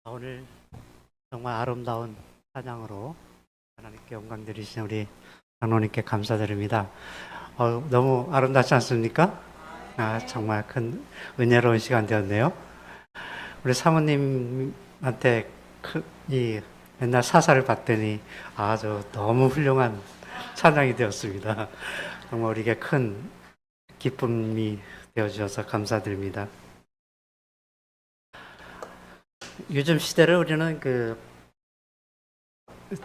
오늘 정말 아름다운 찬양으로 하나님께 영광 드리신 우리 장로님께 감사드립니다. 너무 아름답지 않습니까? 정말 큰 은혜로운 시간 되었네요. 우리 사모님한테 이 맨날 사사를 봤더니 아주 너무 훌륭한 찬양이 되었습니다. 정말 우리에게 큰 기쁨이 되어주셔서 감사드립니다. 요즘 시대를 우리는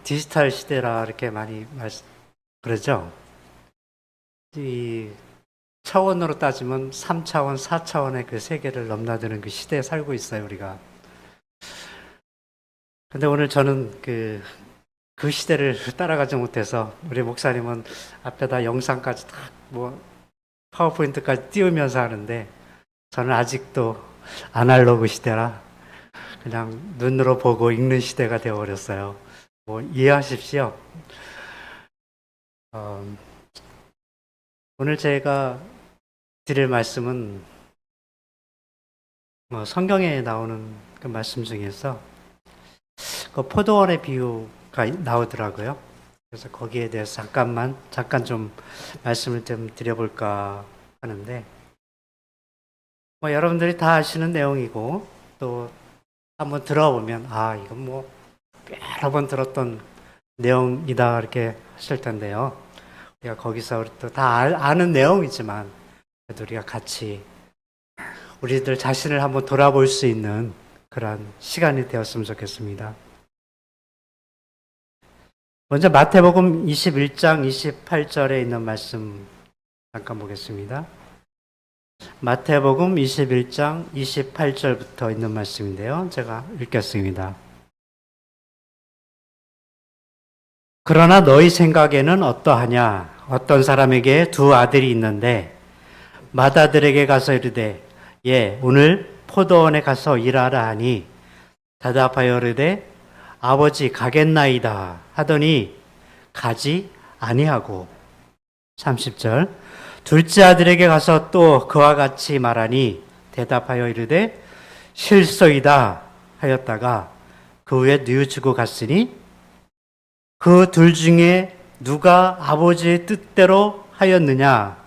디지털 시대라 이렇게 많이 그러죠. 이 차원으로 따지면 3차원, 4차원의 그 세계를 넘나드는 그 시대에 살고 있어요, 우리가. 근데 오늘 저는 그 시대를 따라가지 못해서 우리 목사님은 앞에다 영상까지 다 파워포인트까지 띄우면서 하는데 저는 아직도 아날로그 시대라 그냥 눈으로 보고 읽는 시대가 되어버렸어요. 이해하십시오. 오늘 제가 드릴 말씀은 성경에 나오는 그 말씀 중에서 그 포도원의 비유가 나오더라고요. 그래서 거기에 대해서 잠깐 좀 말씀을 좀 드려볼까 하는데, 여러분들이 다 아시는 내용이고 또 한번 들어보면 이건 여러 번 들었던 내용이다 이렇게 하실 텐데요. 우리가 거기서 또 다 아는 내용이지만 그래도 우리가 같이 우리들 자신을 한번 돌아볼 수 있는 그런 시간이 되었으면 좋겠습니다. 먼저 마태복음 21장 28절에 있는 말씀 잠깐 보겠습니다. 마태복음 21장 28절부터 있는 말씀인데요. 제가 읽겠습니다. 그러나 너희 생각에는 어떠하냐? 어떤 사람에게 두 아들이 있는데 맏아들에게 가서 이르되 오늘 포도원에 가서 일하라 하니 대답하여 이르되 아버지 가겠나이다 하더니 가지 아니하고 30절 둘째 아들에게 가서 또 그와 같이 말하니 대답하여 이르되 실소이다 하였다가 그 후에 뉘우치고 갔으니 그 둘 중에 누가 아버지의 뜻대로 하였느냐?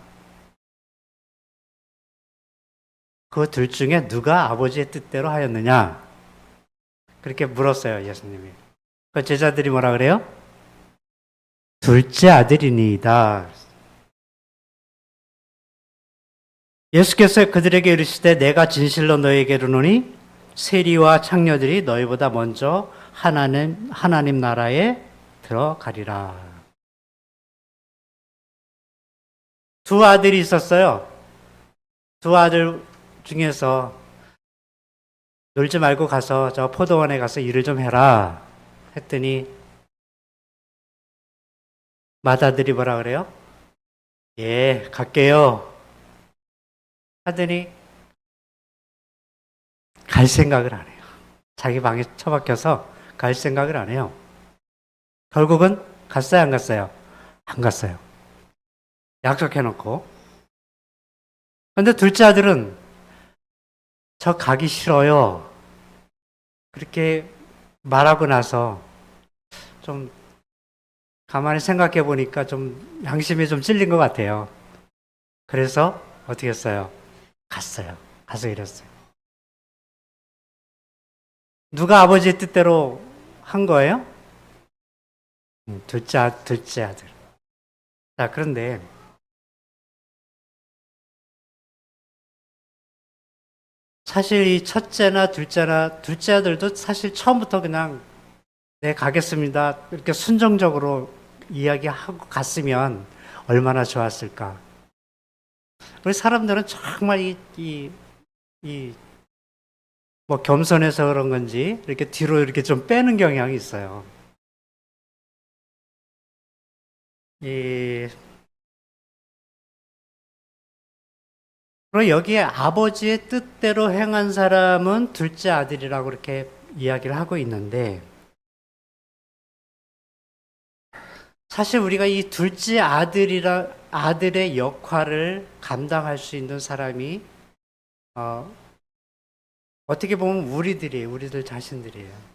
그 둘 중에 누가 아버지의 뜻대로 하였느냐? 그렇게 물었어요, 예수님이. 그 제자들이 뭐라 그래요? 둘째 아들이니이다. 예수께서 그들에게 이르시되 내가 진실로 너희에게 이르노니 세리와 창녀들이 너희보다 먼저 하나님 나라에 들어가리라. 두 아들이 있었어요. 두 아들 중에서 놀지 말고 가서 저 포도원에 가서 일을 좀 해라 했더니 맏아들이 뭐라 그래요? 갈게요 하더니 갈 생각을 안 해요. 자기 방에 처박혀서 갈 생각을 안 해요. 결국은 갔어요, 안 갔어요? 안 갔어요. 약속해놓고. 근데 둘째 아들은 저 가기 싫어요. 그렇게 말하고 나서 좀 가만히 생각해 보니까 좀 양심이 좀 찔린 것 같아요. 그래서 어떻게 했어요? 갔어요. 가서 이랬어요. 누가 아버지의 뜻대로 한 거예요? 둘째 아들. 자, 그런데 사실 이 첫째나 둘째 아들도 사실 처음부터 그냥 가겠습니다. 이렇게 순종적으로 이야기하고 갔으면 얼마나 좋았을까. 우리 사람들은 정말 겸손해서 그런 건지 이렇게 뒤로 이렇게 좀 빼는 경향이 있어요. 그리고 여기에 아버지의 뜻대로 행한 사람은 둘째 아들이라고 이렇게 이야기를 하고 있는데 사실 우리가 이 둘째 아들의 역할을 감당할 수 있는 사람이 어떻게 보면 우리들 자신들이에요.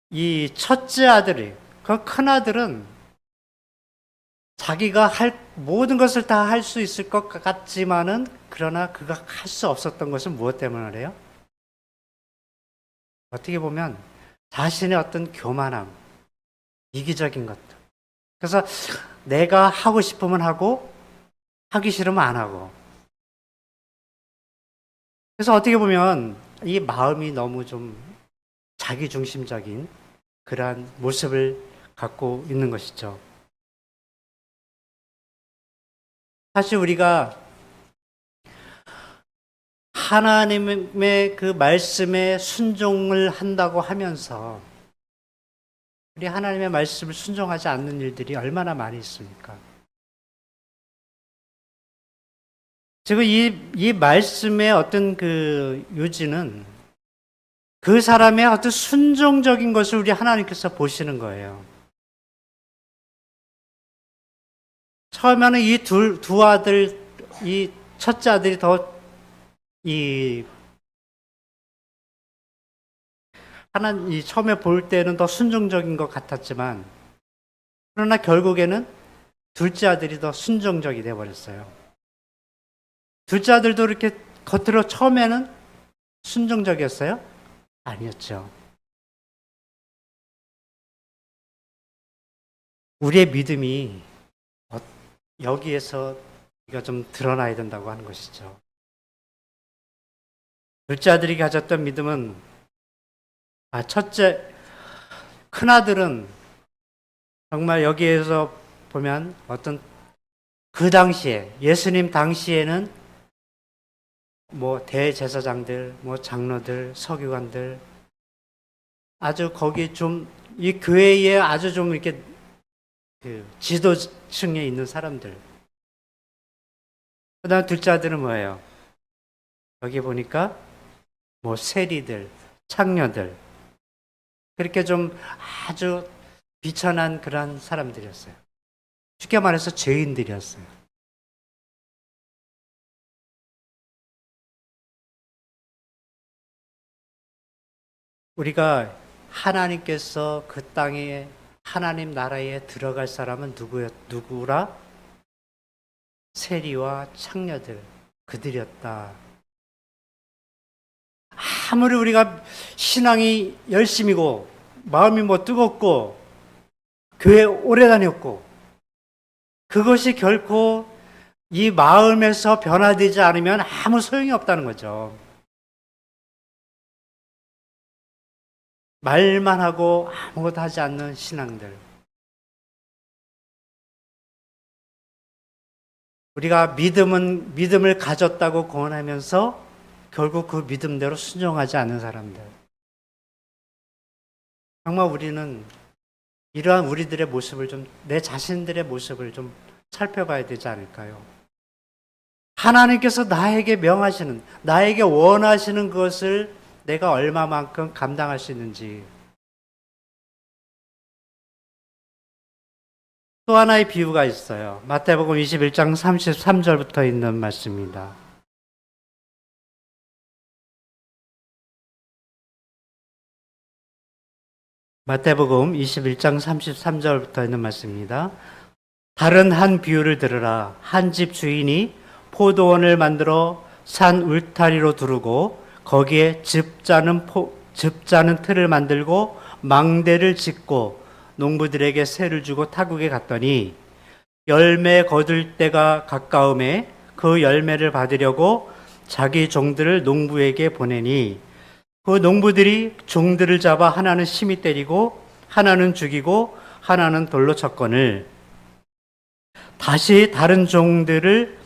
이 첫째 아들이, 그 큰 아들은 자기가 모든 것을 다 할 수 있을 것 같지만은, 그러나 그가 할 수 없었던 것은 무엇 때문이래요? 어떻게 보면 자신의 어떤 교만함, 이기적인 것들. 그래서 내가 하고 싶으면 하고, 하기 싫으면 안 하고. 그래서 어떻게 보면 이 마음이 너무 좀 자기중심적인 그러한 모습을 갖고 있는 것이죠. 사실 우리가 하나님의 그 말씀에 순종을 한다고 하면서 우리 하나님의 말씀을 순종하지 않는 일들이 얼마나 많이 있습니까? 지금 이 말씀의 어떤 그 요지는 그 사람의 어떤 순종적인 것을 우리 하나님께서 보시는 거예요. 처음에는 이 두 아들, 이 첫째 아들이 이 처음에 볼 때는 더 순종적인 것 같았지만, 그러나 결국에는 둘째 아들이 더 순종적이 되어버렸어요. 둘째 아들도 이렇게 겉으로 처음에는 순종적이었어요? 아니었죠. 우리의 믿음이 여기에서 우리가 좀 드러나야 된다고 하는 것이죠. 둘째 아들이 가졌던 믿음은, 첫째, 큰아들은 정말 여기에서 보면 어떤 그 당시에, 예수님 당시에는 뭐 대제사장들, 뭐 장로들, 서기관들, 아주 거기 좀, 이 교회에 아주 좀 이렇게 그 지도층에 있는 사람들. 그 다음 둘째 아들은 뭐예요? 여기 보니까 뭐 세리들, 창녀들, 그렇게 좀 아주 비천한 그런 사람들이었어요. 쉽게 말해서 죄인들이었어요. 우리가 하나님께서 그 땅에 하나님 나라에 들어갈 사람은 누구라? 세리와 창녀들, 그들이었다. 아무리 우리가 신앙이 열심이고 마음이 뭐 뜨겁고 교회 오래 다녔고, 그것이 결코 이 마음에서 변화되지 않으면 아무 소용이 없다는 거죠. 말만 하고 아무것도 하지 않는 신앙들. 우리가 믿음을 가졌다고 권하면서 결국 그 믿음대로 순종하지 않는 사람들. 정말 우리는 이러한 우리들의 모습을 내 자신들의 모습을 좀 살펴봐야 되지 않을까요? 하나님께서 나에게 명하시는, 나에게 원하시는 것을 내가 얼마만큼 감당할 수 있는지. 또 하나의 비유가 있어요. 마태복음 21장 33절부터 있는 말씀입니다. 마태복음 21장 33절부터 있는 말씀입니다. 다른 한 비유를 들으라. 한 집 주인이 포도원을 만들어 산 울타리로 두르고 거기에 즙 짜는 틀을 만들고 망대를 짓고 농부들에게 세를 주고 타국에 갔더니 열매 거둘 때가 가까움에 그 열매를 받으려고 자기 종들을 농부에게 보내니 그 농부들이 종들을 잡아 하나는 심히 때리고 하나는 죽이고 하나는 돌로 쳤거늘 다시 다른 종들을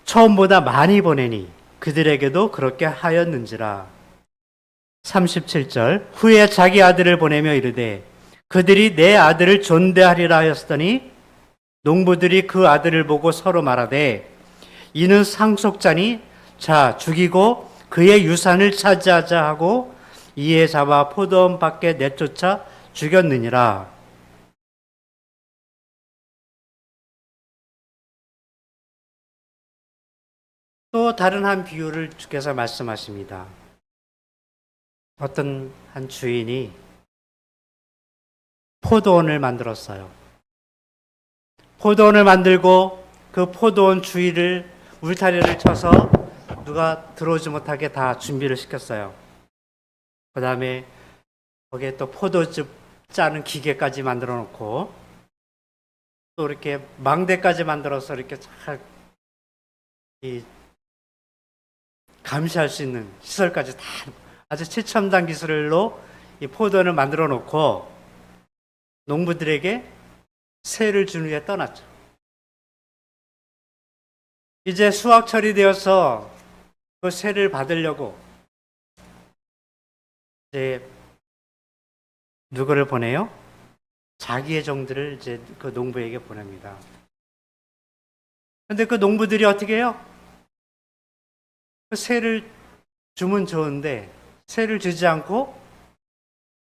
처음보다 많이 보내니 그들에게도 그렇게 하였는지라. 37절 후에 자기 아들을 보내며 이르되 그들이 내 아들을 존대하리라 하였더니 농부들이 그 아들을 보고 서로 말하되 이는 상속자니 자 죽이고 그의 유산을 차지하자 하고 이에 잡아 포도원 밖에 내쫓아 죽였느니라. 또 다른 한 비유를 주께서 말씀하십니다. 어떤 한 주인이 포도원을 만들었어요. 포도원을 만들고 그 포도원 주위를 울타리를 쳐서 누가 들어오지 못하게 다 준비를 시켰어요. 그 다음에 거기에 또 포도즙 짜는 기계까지 만들어 놓고 또 이렇게 망대까지 만들어서 이렇게 잘 감시할 수 있는 시설까지 다 아주 최첨단 기술로 이 포도원을 만들어 놓고 농부들에게 세를 준 후에 떠났죠. 이제 수확철이 되어서 그 세를 받으려고 이제 누구를 보내요? 자기의 종들을 이제 그 농부에게 보냅니다. 근데 그 농부들이 어떻게 해요? 그 세를 주면 좋은데 세를 주지 않고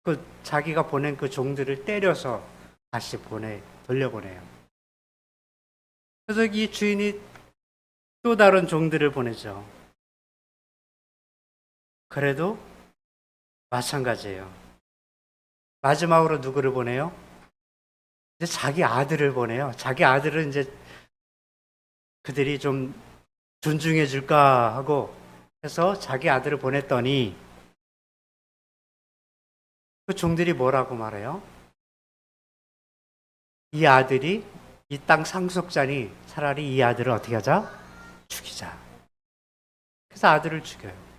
그 자기가 보낸 그 종들을 때려서 다시 돌려보내요. 그래서 이 주인이 또 다른 종들을 보내죠. 그래도 마찬가지예요. 마지막으로 누구를 보내요? 이제 자기 아들을 보내요. 자기 아들은 이제 그들이 좀 존중해 줄까 하고 해서 자기 아들을 보냈더니 그 종들이 뭐라고 말해요? 이 아들이 이 땅 상속자니 차라리 이 아들을 어떻게 하자? 죽이자. 그래서 아들을 죽여요.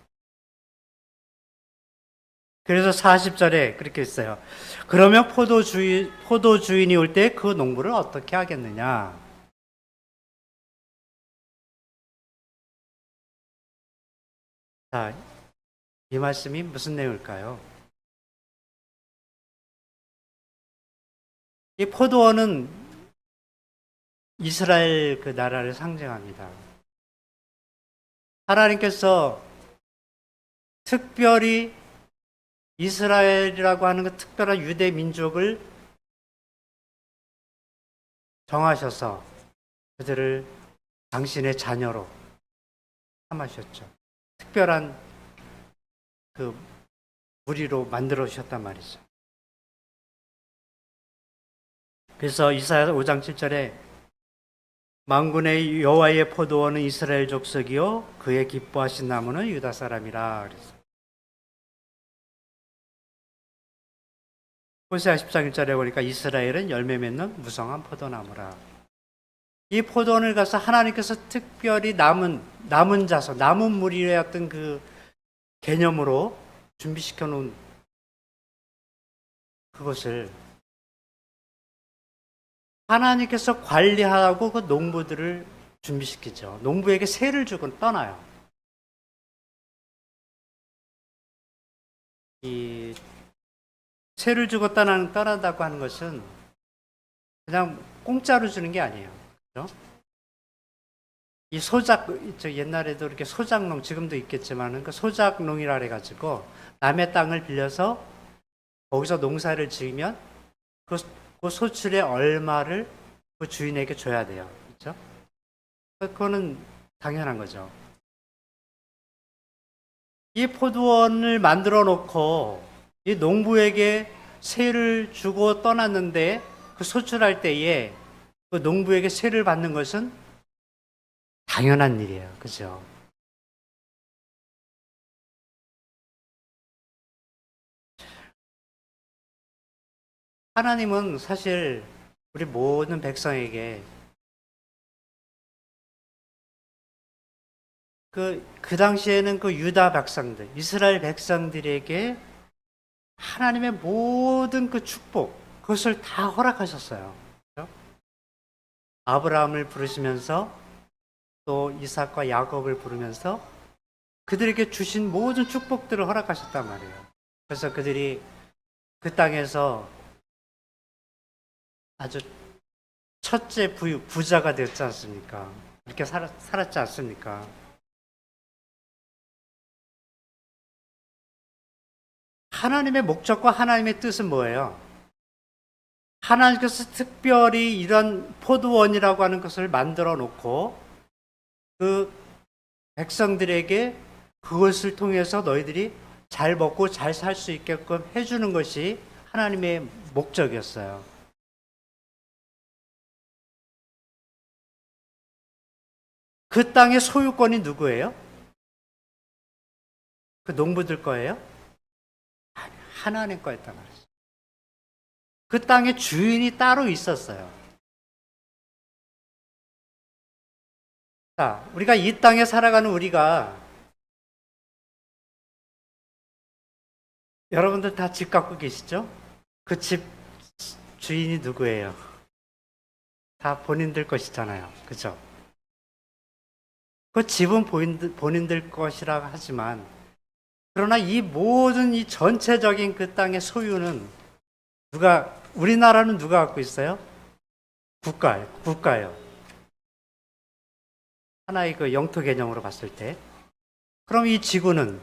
그래서 40절에 그렇게 했어요. 그러면 포도주인이 올 때 그 농부를 어떻게 하겠느냐? 자, 이 말씀이 무슨 내용일까요? 이 포도원은 이스라엘 그 나라를 상징합니다. 하나님께서 특별히 이스라엘이라고 하는 그 특별한 유대 민족을 정하셔서 그들을 당신의 자녀로 삼으셨죠. 특별한 그 무리로 만들어 주셨단 말이죠. 그래서 이사야 5장 7절에 만군의 여호와의 포도원은 이스라엘 족속이요 그의 기뻐하신 나무는 유다 사람이라 그랬어요. 호세아 10장 1절에 보니까 이스라엘은 열매 맺는 무성한 포도나무라. 이 포도원을 가서 하나님께서 특별히 남은 자손, 남은 무리의 어떤 그 개념으로 준비시켜 놓은 그것을 하나님께서 관리하고 그 농부들을 준비시키죠. 농부에게 세를 주고 떠나요. 이 세를 주고 떠난다고 하는 것은 그냥 공짜로 주는 게 아니에요. 그렇죠? 이 옛날에도 이렇게 소작농, 지금도 있겠지만 그 소작농이라 해가지고 남의 땅을 빌려서 거기서 농사를 지으면 그 소출의 얼마를 그 주인에게 줘야 돼요. 그렇죠? 그거는 당연한 거죠. 이 포도원을 만들어 놓고 이 농부에게 세를 주고 떠났는데 그 소출할 때에 그 농부에게 세를 받는 것은 당연한 일이에요. 그죠? 하나님은 사실 우리 모든 백성에게 그 당시에는 그 유다 백성들, 이스라엘 백성들에게 하나님의 모든 그 축복, 그것을 다 허락하셨어요. 그렇죠? 아브라함을 부르시면서 또 이삭과 야곱을 부르면서 그들에게 주신 모든 축복들을 허락하셨단 말이에요. 그래서 그들이 그 땅에서 아주 첫째 부자가 되었지 않습니까? 이렇게 살았지 않습니까? 하나님의 목적과 하나님의 뜻은 뭐예요? 하나님께서 특별히 이런 포도원이라고 하는 것을 만들어 놓고 그 백성들에게 그것을 통해서 너희들이 잘 먹고 잘 살 수 있게끔 해주는 것이 하나님의 목적이었어요. 그 땅의 소유권이 누구예요? 그 농부들 거예요? 아니, 하나님 거였단 말이죠. 그 땅의 주인이 따로 있었어요. 자, 우리가 이 땅에 살아가는 우리가 여러분들 다 집 갖고 계시죠? 그 집 주인이 누구예요? 다 본인들 것이잖아요. 그죠? 그 집은 본인들 것이라고 하지만 그러나 이 모든 이 전체적인 그 땅의 소유는 우리나라는 누가 갖고 있어요? 국가예요. 하나의 그 영토 개념으로 봤을 때. 그럼 이 지구는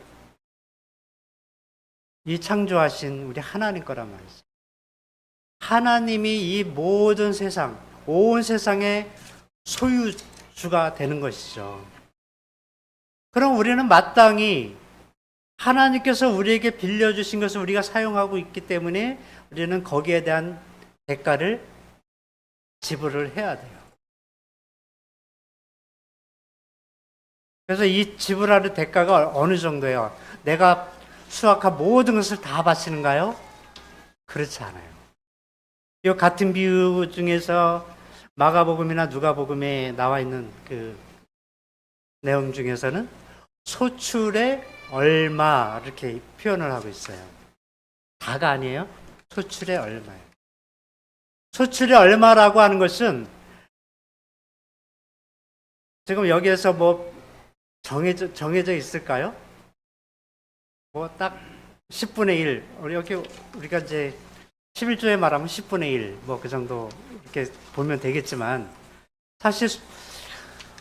이 창조하신 우리 하나님 거란 말이죠. 하나님이 이 모든 세상, 온 세상의 소유주가 되는 것이죠. 그럼 우리는 마땅히 하나님께서 우리에게 빌려주신 것을 우리가 사용하고 있기 때문에 우리는 거기에 대한 대가를 지불을 해야 돼요. 그래서 이 지불하는 대가가 어느 정도예요? 내가 수확한 모든 것을 다 바치는가요? 그렇지 않아요. 이 같은 비유 중에서 마가복음이나 누가복음에 나와 있는 그 내용 중에서는 소출의 얼마 이렇게 표현을 하고 있어요. 다가 아니에요. 소출의 얼마예요. 소출의 얼마라고 하는 것은 지금 여기에서 뭐 정해져 있을까요? 뭐 딱 10분의 1. 우리가 이제 11조에 말하면 10분의 1. 뭐 그 정도 이렇게 보면 되겠지만 사실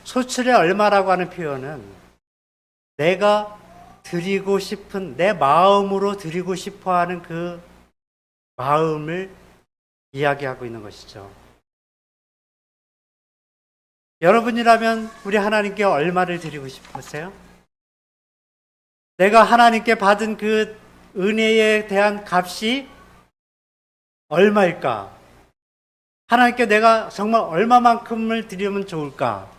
소출의 얼마라고 하는 표현은 내가 드리고 싶은 내 마음으로 드리고 싶어 하는 그 마음을 이야기하고 있는 것이죠. 여러분이라면 우리 하나님께 얼마를 드리고 싶으세요? 내가 하나님께 받은 그 은혜에 대한 값이 얼마일까? 하나님께 내가 정말 얼마만큼을 드리면 좋을까?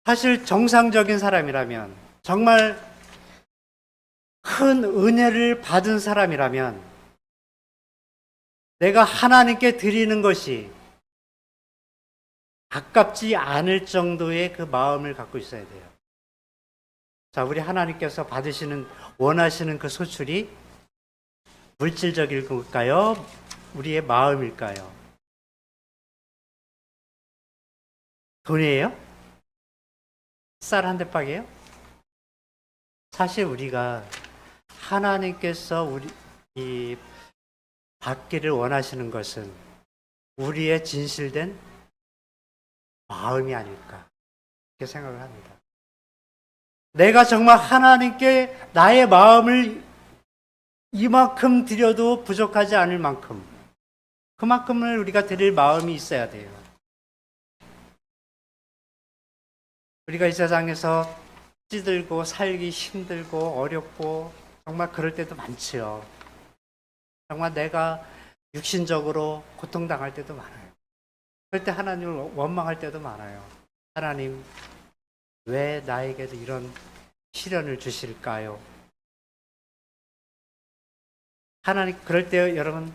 사실 정상적인 사람이라면, 정말 큰 은혜를 받은 사람이라면, 내가 하나님께 드리는 것이 아깝지 않을 정도의 그 마음을 갖고 있어야 돼요. 자, 우리 하나님께서 원하시는 그 소출이 물질적일 걸까요? 우리의 마음일까요? 돈이에요? 쌀 한 대박이에요? 사실 우리가 하나님께서 이 받기를 원하시는 것은 우리의 진실된 마음이 아닐까 이렇게 생각을 합니다. 내가 정말 하나님께 나의 마음을 이만큼 드려도 부족하지 않을 만큼 그만큼을 우리가 드릴 마음이 있어야 돼요. 우리가 이 세상에서 찌들고 살기 힘들고 어렵고 정말 그럴 때도 많지요. 정말 내가 육신적으로 고통당할 때도 많아요. 그럴 때 하나님을 원망할 때도 많아요. 하나님, 왜 나에게도 이런 시련을 주실까요? 하나님, 그럴 때 여러분,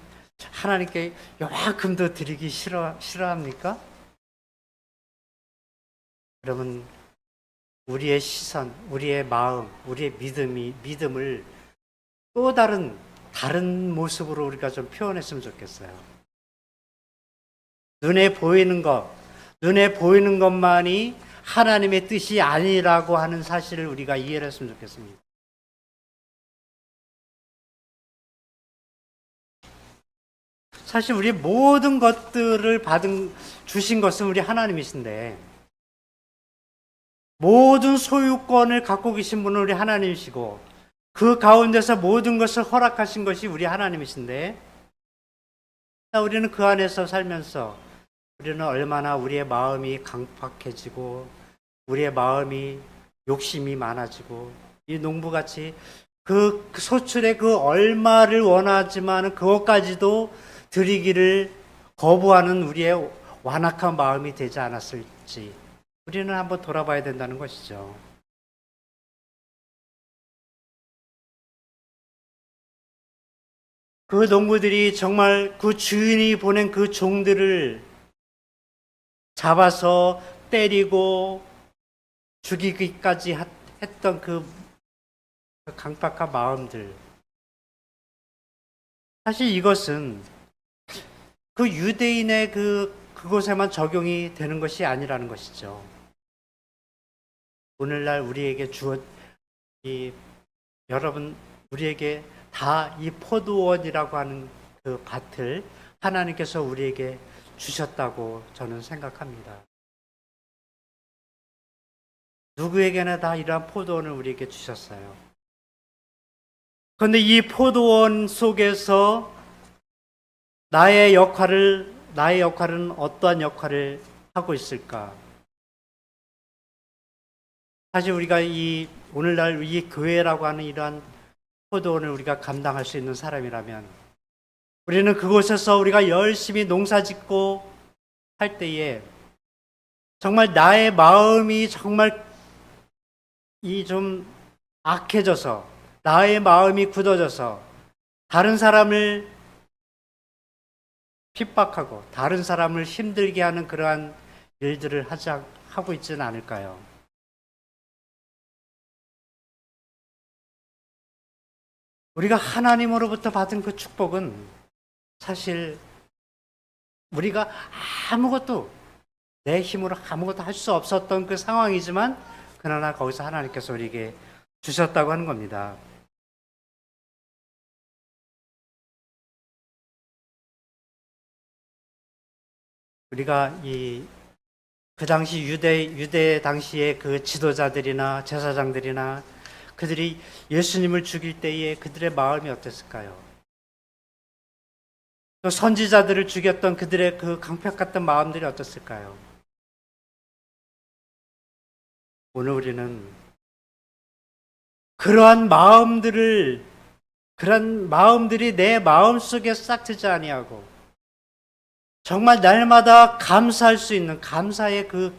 하나님께 요만큼도 드리기 싫어합니까? 여러분, 우리의 시선, 우리의 마음, 우리의 믿음을 또 다른 모습으로 우리가 좀 표현했으면 좋겠어요. 눈에 보이는 것만이 하나님의 뜻이 아니라고 하는 사실을 우리가 이해를 했으면 좋겠습니다. 사실 우리 모든 것들을 주신 것은 우리 하나님이신데, 모든 소유권을 갖고 계신 분은 우리 하나님이시고, 그 가운데서 모든 것을 허락하신 것이 우리 하나님이신데, 우리는 그 안에서 살면서 우리는 얼마나 우리의 마음이 강팍해지고 우리의 마음이 욕심이 많아지고 이 농부같이 그 소출의 그 얼마를 원하지만 그것까지도 드리기를 거부하는 우리의 완악한 마음이 되지 않았을지 우리는 한번 돌아봐야 된다는 것이죠. 그 농부들이 정말 그 주인이 보낸 그 종들을 잡아서 때리고 죽이기까지 했던 그 강팍한 마음들. 사실 이것은 그 유대인의 그곳에만 적용이 되는 것이 아니라는 것이죠. 오늘날 우리에게 여러분, 우리에게 다 이 포도원이라고 하는 그 밭을 하나님께서 우리에게 주셨다고 저는 생각합니다. 누구에게나 다 이러한 포도원을 우리에게 주셨어요. 그런데 이 포도원 속에서 나의 역할은 어떠한 역할을 하고 있을까? 사실 우리가 오늘날 이 교회라고 하는 이러한 포도원을 우리가 감당할 수 있는 사람이라면 우리는 그곳에서 우리가 열심히 농사 짓고 할 때에 정말 나의 마음이 정말 좀 악해져서 나의 마음이 굳어져서 다른 사람을 핍박하고 다른 사람을 힘들게 하는 그러한 일들을 하고 있지는 않을까요? 우리가 하나님으로부터 받은 그 축복은 사실 우리가 내 힘으로 아무것도 할 수 없었던 그 상황이지만 그러나 거기서 하나님께서 우리에게 주셨다고 하는 겁니다. 우리가 그 당시 유대 당시의 그 지도자들이나 제사장들이나 그들이 예수님을 죽일 때에 그들의 마음이 어땠을까요? 또 선지자들을 죽였던 그들의 그 강팍 같은 마음들이 어땠을까요? 오늘 우리는 그러한 마음들이 내 마음속에 싹 트지 아니하고 정말 날마다 감사할 수 있는 감사의 그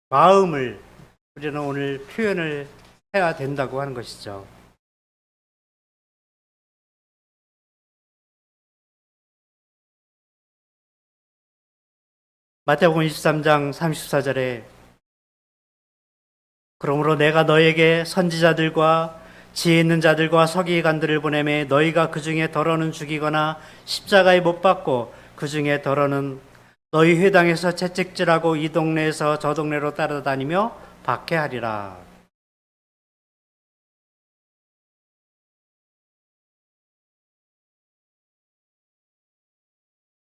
마음을 우리는 오늘 표현을 해야 된다고 하는 것이죠. 마태복음 23장 34절에 그러므로 내가 너에게 선지자들과 지혜 있는 자들과 서기관들을 보내매 너희가 그 중에 더러는 죽이거나 십자가에 못 박고 그 중에 더러는 너희 회당에서 채찍질하고 이 동네에서 저 동네로 따라다니며 박해하리라.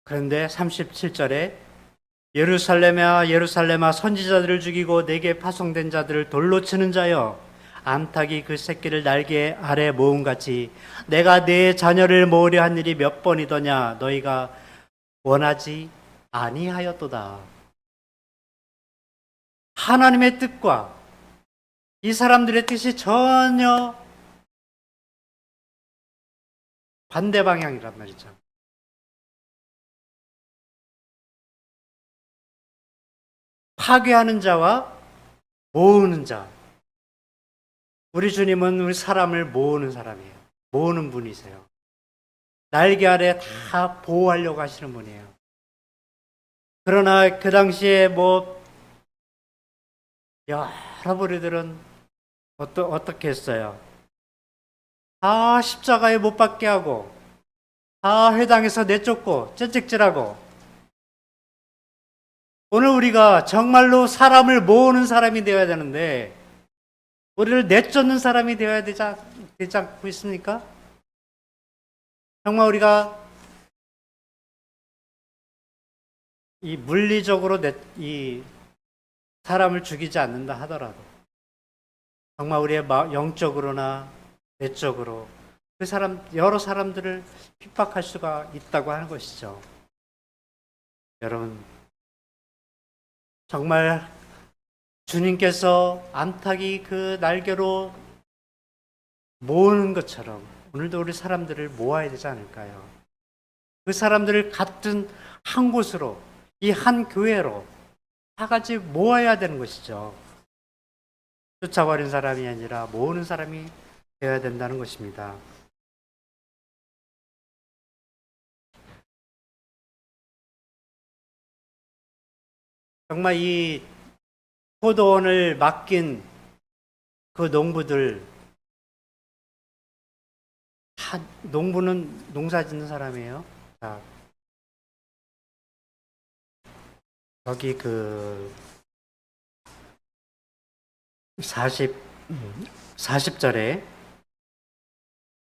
그런데 37절에 예루살렘아 예루살렘아 선지자들을 죽이고 내게 파송된 자들을 돌로 치는 자여 암탉이 그 새끼를 날개 아래 모음같이 내가 내 자녀를 모으려 한 일이 몇 번이더냐 너희가 원하지 아니하였도다. 하나님의 뜻과 이 사람들의 뜻이 전혀 반대 방향이란 말이죠. 파괴하는 자와 모으는 자. 우리 주님은 우리 사람을 모으는 사람이에요. 모으는 분이세요. 날개 아래 다 보호하려고 하시는 분이에요. 그러나 그 당시에 여러 부류들은 어떻게 했어요? 다 십자가에 못 박게 하고, 다 회당에서 내쫓고, 채찍질하고. 오늘 우리가 정말로 사람을 모으는 사람이 되어야 되는데, 우리를 내쫓는 사람이 되어야 되지 않고 있습니까? 정말 우리가 이 물리적으로 이 사람을 죽이지 않는다 하더라도 정말 우리의 영적으로나 내적으로 여러 사람들을 핍박할 수가 있다고 하는 것이죠. 여러분, 정말 주님께서 암탉이 그 날개로 모으는 것처럼 오늘도 우리 사람들을 모아야 되지 않을까요? 그 사람들을 같은 한 곳으로, 이 한 교회로 다 같이 모아야 되는 것이죠. 쫓아버린 사람이 아니라 모으는 사람이 되어야 된다는 것입니다. 정말 이 포도원을 맡긴 그 농부들, 다 농부는 농사 짓는 사람이에요. 자, 여기 그 40절에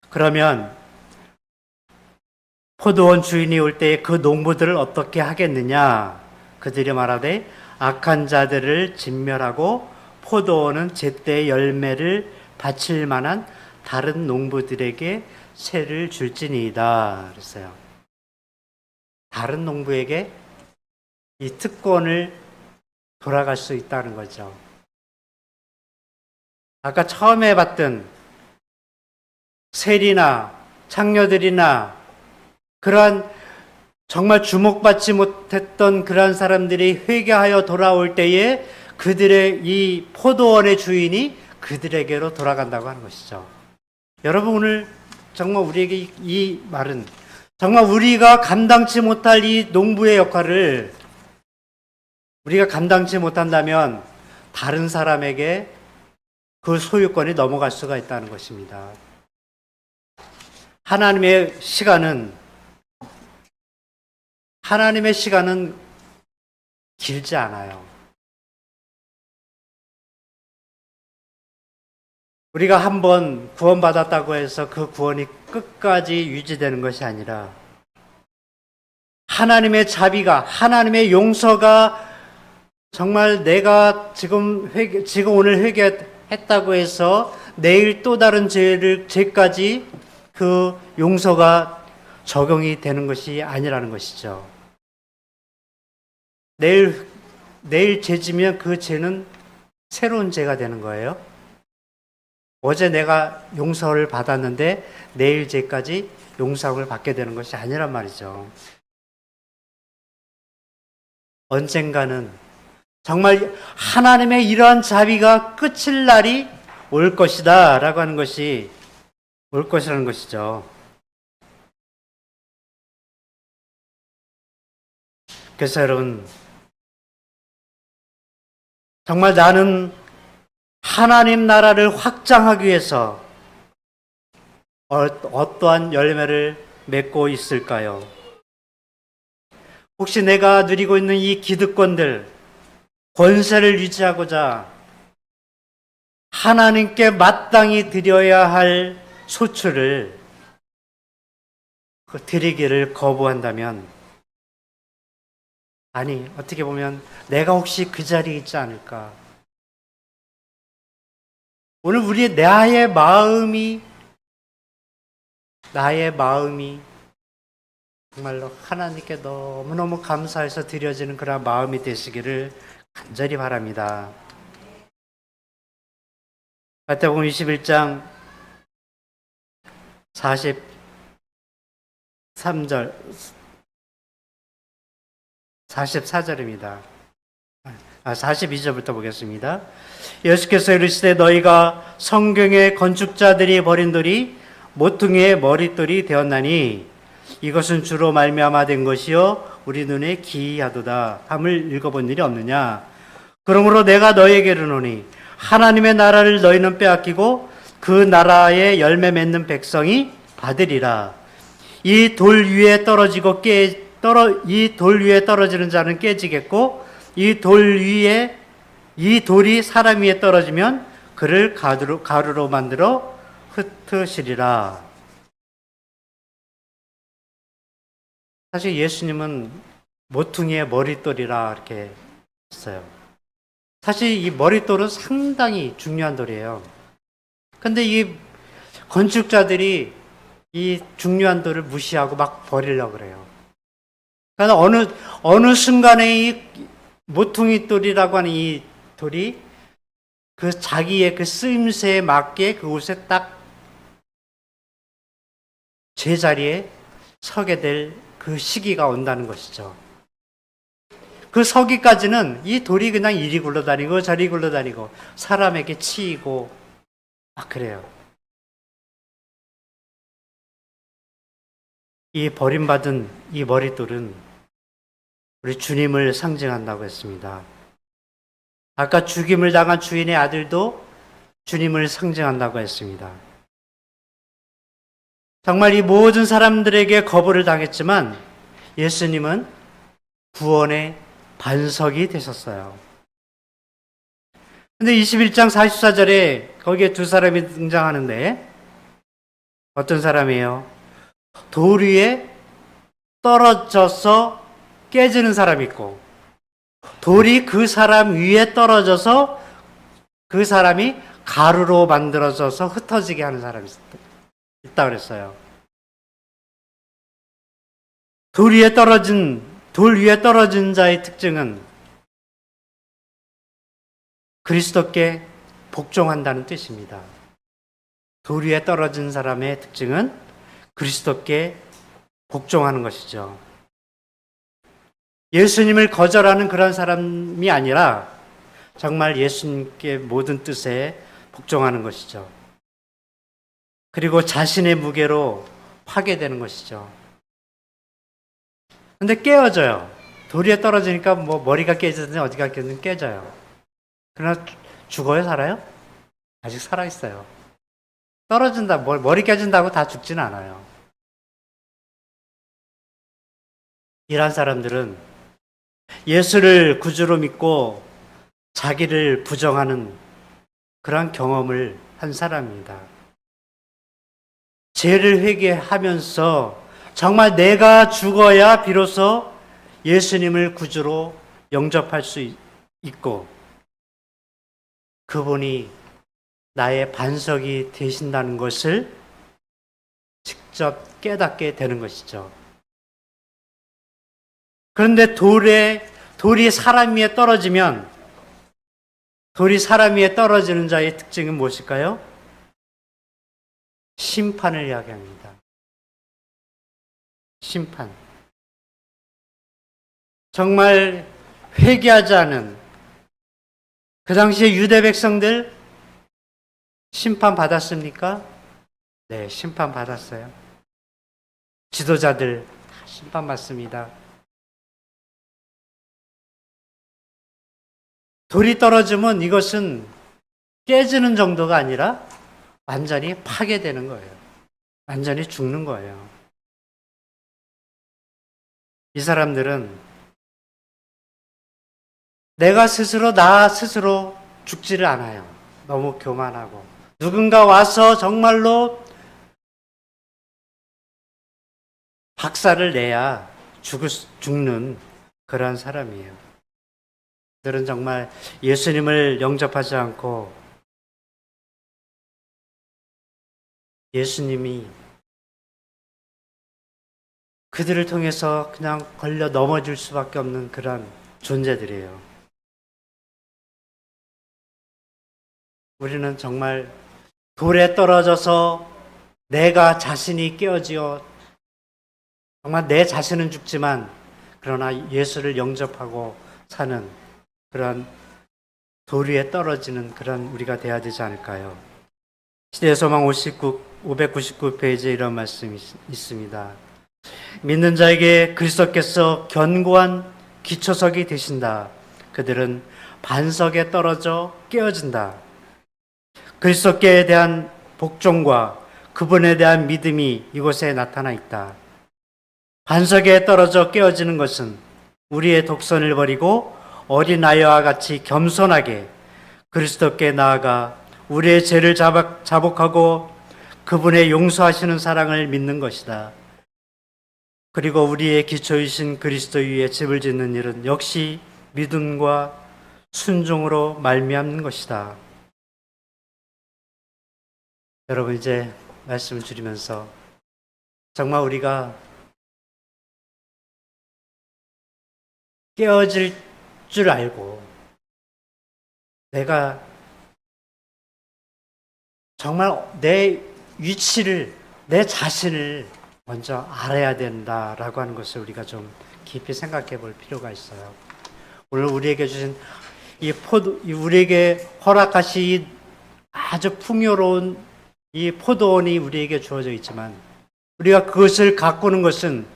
그러면 포도원 주인이 올 때에 그 농부들을 어떻게 하겠느냐? 그들이 말하되 악한 자들을 진멸하고 포도원은 제때 열매를 바칠 만한 다른 농부들에게 세를 줄지니이다. 그랬어요. 다른 농부에게 이 특권을 돌아갈 수 있다는 거죠. 아까 처음에 봤던 세리나 창녀들이나 그러한 정말 주목받지 못했던 그러한 사람들이 회개하여 돌아올 때에 그들의 이 포도원의 주인이 그들에게로 돌아간다고 하는 것이죠. 여러분, 오늘 정말 우리에게 이 말은 정말 우리가 감당치 못할 이 농부의 역할을 우리가 감당치 못한다면 다른 사람에게 그 소유권이 넘어갈 수가 있다는 것입니다. 하나님의 시간은 길지 않아요. 우리가 한번 구원받았다고 해서 그 구원이 끝까지 유지되는 것이 아니라 하나님의 자비가, 하나님의 용서가 정말 내가 지금 오늘 회개했다고 해서 내일 또 다른 죄까지 그 용서가 적용이 되는 것이 아니라는 것이죠. 내일 죄 지면 그 죄는 새로운 죄가 되는 거예요. 어제 내가 용서를 받았는데 내일 죄까지 용서를 받게 되는 것이 아니란 말이죠. 언젠가는 정말 하나님의 이러한 자비가 끝일 날이 올 것이다 라고 하는 것이 올 것이라는 것이죠. 그래서 여러분, 정말 나는 하나님 나라를 확장하기 위해서 어떠한 열매를 맺고 있을까요? 혹시 내가 누리고 있는 이 기득권들, 권세를 유지하고자 하나님께 마땅히 드려야 할 소출을 드리기를 거부한다면, 아니, 어떻게 보면 내가 혹시 그 자리에 있지 않을까? 오늘 우리의 나의 마음이 정말로 하나님께 너무너무 감사해서 드려지는 그런 마음이 되시기를 간절히 바랍니다. 마태복음 21장 43절 44절입니다. 42절부터 보겠습니다. 예수께서 이르시되 너희가 성경의 건축자들이 버린 돌이 모퉁이의 머릿돌이 되었나니 이것은 주로 말미암아 된 것이요 우리 눈에 기이하도다 함을 읽어본 일이 없느냐. 그러므로 내가 너희에게 이르노니 하나님의 나라를 너희는 빼앗기고 그 나라의 열매 맺는 백성이 받으리라. 이 돌 위에 떨어지는 자는 깨지겠고 이 돌이 사람 위에 떨어지면 그를 가루로 만들어 흩으시리라. 사실 예수님은 모퉁이의 머릿돌이라 이렇게 했어요. 사실 이 머릿돌은 상당히 중요한 돌이에요. 근데 이 건축자들이 이 중요한 돌을 무시하고 막 버리려고 그래요. 그러니까 어느 순간에 이 모퉁이 돌이라고 하는 이 돌이 그 자기의 그 쓰임새에 맞게 그곳에 딱 제자리에 서게 될 그 시기가 온다는 것이죠. 그 서기까지는 이 돌이 그냥 이리 굴러다니고 저리 굴러다니고 사람에게 치이고 막 그래요. 이 버림받은 이 머릿돌은 우리 주님을 상징한다고 했습니다. 아까 죽임을 당한 주인의 아들도 주님을 상징한다고 했습니다. 정말 이 모든 사람들에게 거부를 당했지만 예수님은 구원의 반석이 되셨어요. 근데 21장 44절에 거기에 두 사람이 등장하는데 어떤 사람이에요? 돌 위에 떨어져서 깨지는 사람이 있고 돌이 그 사람 위에 떨어져서 그 사람이 가루로 만들어져서 흩어지게 하는 사람이 있다 그랬어요. 돌 위에 떨어진 자의 특징은 그리스도께 복종한다는 뜻입니다. 돌 위에 떨어진 사람의 특징은 그리스도께 복종하는 것이죠. 예수님을 거절하는 그런 사람이 아니라 정말 예수님께 모든 뜻에 복종하는 것이죠. 그리고 자신의 무게로 파괴되는 것이죠. 근데 깨어져요. 돌 위에 떨어지니까 뭐 머리가 깨지든지 어디가 깨지든 깨져요. 그러나 죽어요, 살아요? 아직 살아있어요. 떨어진다, 머리 깨진다고 다 죽지는 않아요. 이런 사람들은 예수를 구주로 믿고 자기를 부정하는 그런 경험을 한 사람입니다. 죄를 회개하면서 정말 내가 죽어야 비로소 예수님을 구주로 영접할 수 있고 그분이 나의 반석이 되신다는 것을 직접 깨닫게 되는 것이죠. 그런데 돌이 사람 위에 떨어지면 돌이 사람 위에 떨어지는 자의 특징은 무엇일까요? 심판을 이야기합니다. 심판. 정말 회개하지 않은 그 당시에 유대 백성들 심판 받았습니까? 네, 심판 받았어요. 지도자들 다 심판 받습니다. 돌이 떨어지면 이것은 깨지는 정도가 아니라 완전히 파괴되는 거예요. 완전히 죽는 거예요. 이 사람들은 나 스스로 죽지를 않아요. 너무 교만하고. 누군가 와서 정말로 박살을 내야 죽는 그런 사람이에요. 그들은 정말 예수님을 영접하지 않고 예수님이 그들을 통해서 그냥 걸려 넘어질 수밖에 없는 그런 존재들이에요. 우리는 정말 돌에 떨어져서 내가 자신이 깨어지어 정말 내 자신은 죽지만 그러나 예수를 영접하고 사는 그런 돌 위에 떨어지는 그런 우리가 돼야 되지 않을까요? 시대의 소망 599페이지에 이런 말씀이 있습니다. 믿는 자에게 그리스도께서 견고한 기초석이 되신다. 그들은 반석에 떨어져 깨어진다. 그리스도께 대한 복종과 그분에 대한 믿음이 이곳에 나타나 있다. 반석에 떨어져 깨어지는 것은 우리의 독선을 버리고 어린아이와 같이 겸손하게 그리스도께 나아가 우리의 죄를 자복하고 그분의 용서하시는 사랑을 믿는 것이다. 그리고 우리의 기초이신 그리스도 위에 집을 짓는 일은 역시 믿음과 순종으로 말미암는 것이다. 여러분, 이제 말씀을 줄이면서 정말 우리가 깨어질 줄 알고 내가 정말 내 위치를, 내 자신을 먼저 알아야 된다라고 하는 것을 우리가 좀 깊이 생각해 볼 필요가 있어요. 오늘 우리에게 주신 우리에게 허락하신 이 아주 풍요로운 이 포도원이 우리에게 주어져 있지만 우리가 그것을 가꾸는 것은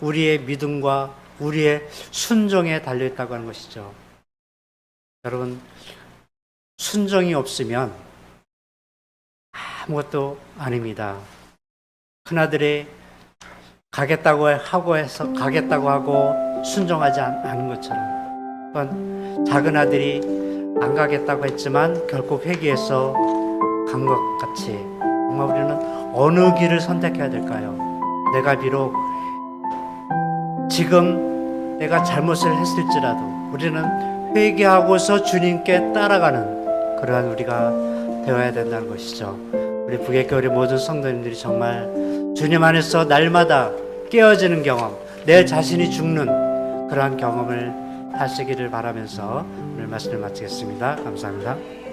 우리의 믿음과 우리의 순종에 달려 있다고 하는 것이죠. 여러분, 순종이 없으면 아무것도 아닙니다. 큰아들이 가겠다고 하고 순종하지 않은 것처럼, 또한 작은 아들이 안 가겠다고 했지만 결국 회개해서 간 것 같이, 정말 우리는 어느 길을 선택해야 될까요? 내가 비록 지금 내가 잘못을 했을지라도 우리는 회개하고서 주님께 따라가는 그러한 우리가 되어야 된다는 것이죠. 우리 북예교회 모든 성도님들이 정말 주님 안에서 날마다 깨어지는 경험, 내 자신이 죽는 그러한 경험을 하시기를 바라면서 오늘 말씀을 마치겠습니다. 감사합니다.